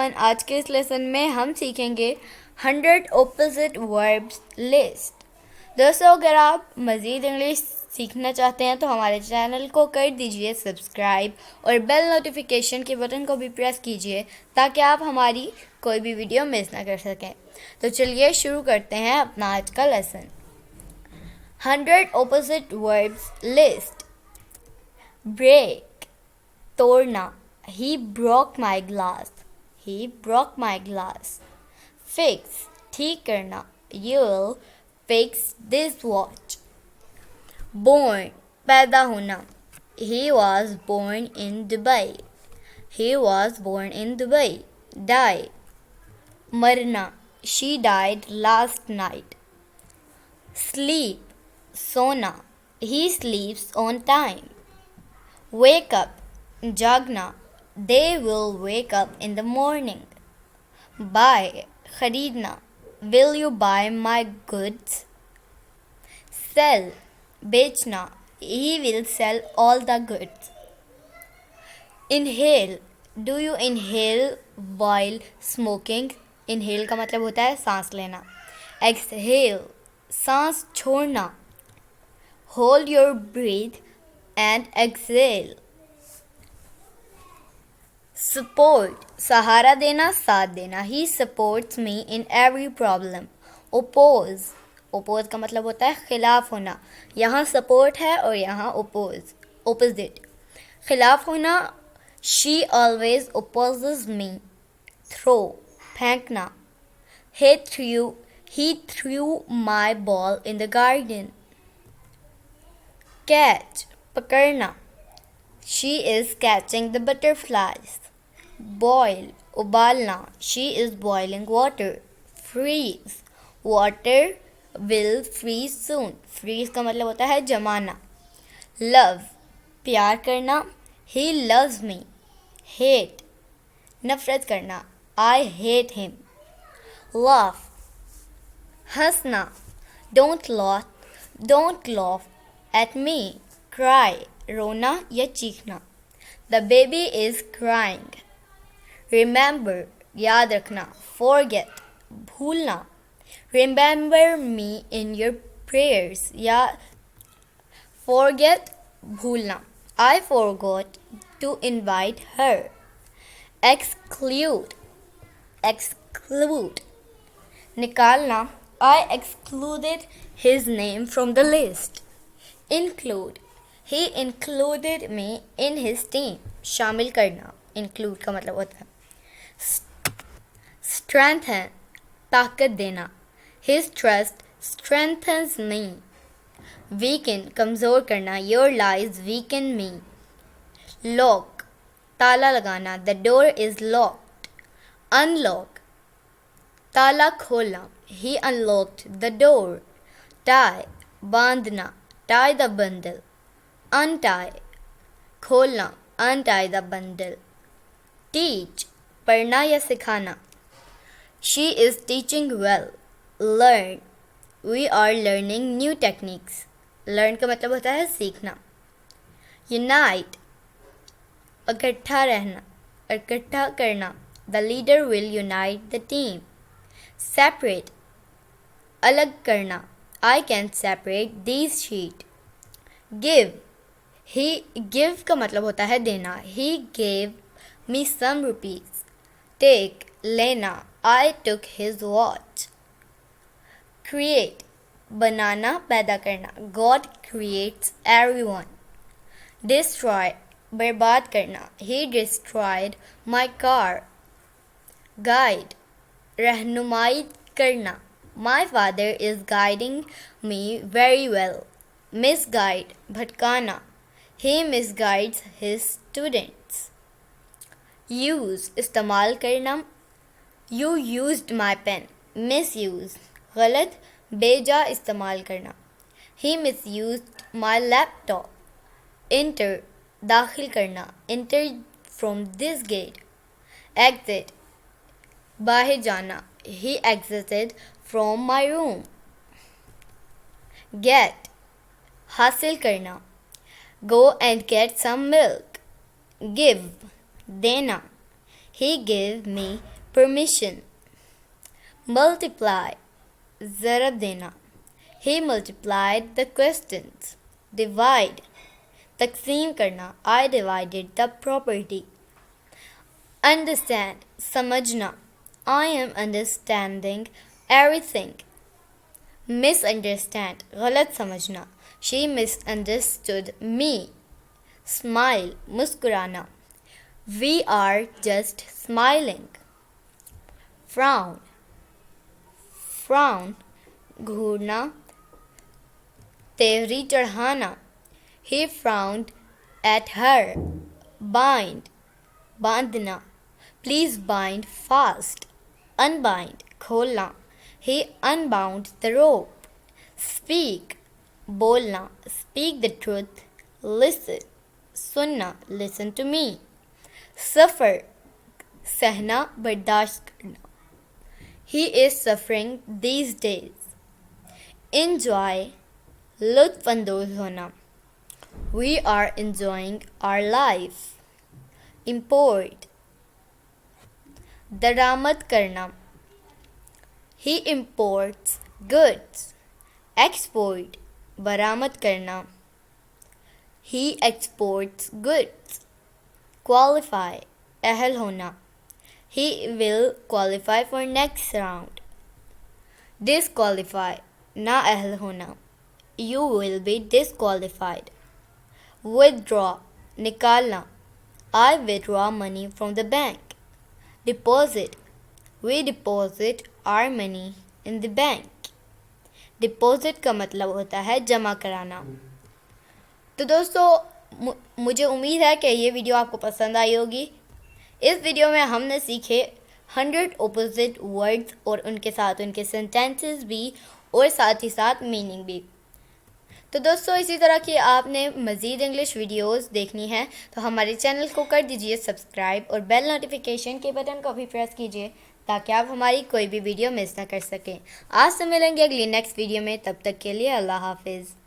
आज के इस लेसन में हम सीखेंगे 100 ऑपोजिट वर्ब्स लिस्ट। दोस्तों, अगर आप मज़ीद इंग्लिश सीखना चाहते हैं तो हमारे चैनल को कर दीजिए सब्सक्राइब और बेल नोटिफिकेशन के बटन को भी प्रेस कीजिए ताकि आप हमारी कोई भी वीडियो मिस ना कर सकें। तो चलिए शुरू करते हैं अपना आज का lesson. 100 opposite verbs list. Break, तोड़ना, he broke my glass, he broke my glass. Fix, ठीक करना, you'll fix this watch. Born, पैदा होना, he was born in Dubai, he was born in Dubai. Die, मरना, she died last night. Sleep, सोना, he sleeps on time. Wake up, जागना, they will wake up in the morning. Buy, खरीदना, will you buy my goods? Sell, बेचना, he will sell all the goods. Inhale, do you inhale while smoking? Inhale का मतलब होता है सांस लेना. Exhale, सांस छोड़ना. Hold your breath and exhale. Support, सहारा देना, साथ देना. He supports me in every problem. Oppose, oppose का मतलब होता है खिलाफ होना. यहाँ support है और यहाँ oppose, opposite. खिलाफ होना, she always opposes me. Throw, फेंकना. He threw my ball in the garden. Catch, पकड़ना. She is catching the butterflies. Boil, उबालना. She is boiling water. Freeze, water will freeze soon. Freeze का मतलब होता है जमाना. Love, प्यार करना. He loves me. Hate, नफरत करना. I hate him. Laugh, हंसना. Don't laugh at me. Cry, रोना या चीखना. The baby is crying. Remember, याद रखना. Forget, भूलना. Remember me in your prayers या forget, भूलना. I forgot to invite her. Exclude, निकालना. I excluded his name from the list. Include, he included me in his team. शामिल करना. Include का मतलब होता है. Strengthen, ताकत देना. His trust strengthens me. Weaken, कमज़ोर करना. Your lies weaken me. Lock, ताला लगाना. The door is locked. Unlock, ताला खोलना. He unlocked the door. Tie, बांधना. Tie the bundle. Untie, खोलना. Untie the bundle. Teach, पढ़ना या सिखाना. She is teaching well. Learn, we are learning new techniques. Learn का मतलब होता है सीखना. Unite, इकट्ठा रहना, इकट्ठा करना. The leader will unite the team. Separate, अलग करना. I can separate these sheets. Give, give का मतलब होता है देना. He gave me some rupees. Take, लेना. I took his watch. Create, बनाना, पैदा करना. God creates everyone. Destroy, बर्बाद करना. He destroyed my car. Guide, रहनुमाई करना. My father is guiding me very well. Misguide, भटकाना. He misguides his students. Use, इस्तेमाल करना. You used my pen. Misuse, गलत, बेजा इस्तेमाल करना. He misused my laptop. Enter, दाखिल करना. Enter from this gate. Exit, बाहर जाना. He exited from my room. Get, हासिल करना. Go and get some milk. Give, देना. He gave me permission. Multiply, ज़रब देना. He multiplied the questions. Divide, तकसीम करना. I divided the property. Understand, समझना. I am understanding everything. Misunderstand, गलत समझना. She misunderstood me. Smile, मुस्कुराना. We are just smiling. Frown, frown, घूरना. तेवरी चढ़ाना. He frowned at her. Bind, बांधना. Please bind fast. Unbind, खोलना. He unbound the rope. Speak, बोलना. Speak the truth. Listen, सुनना. Listen to me. Suffer, सहना, बर्दाश्त करना. He is suffering these days. Enjoy, लुत्फ अंदोज होना. We are enjoying our life. Import, दरामद करना. He imports goods. Export, बरामद करना. He exports goods. Qualify, अहल होना. He will qualify for next round. Disqualify, ना अहल होना. You will be disqualified. Withdraw, निकालना. I withdraw money from the bank. Deposit, we deposit our money in the bank. Deposit का मतलब होता है जमा कराना. तो दोस्तों मुझे उम्मीद है कि ये वीडियो आपको पसंद आई होगी. इस वीडियो में हमने सीखे 100 ऑपोजिट वर्ड्स और उनके साथ उनके सेंटेंसेस भी और साथ ही साथ मीनिंग भी. तो दोस्तों इसी तरह की आपने मज़ीद इंग्लिश वीडियोस देखनी है तो हमारे चैनल को कर दीजिए सब्सक्राइब और बेल नोटिफिकेशन के बटन को भी प्रेस कीजिए ताकि आप हमारी कोई भी वीडियो मिस ना कर सकें. आज से मिलेंगे अगली नेक्स्ट वीडियो में. तब तक के लिए अल्लाह हाफिज़.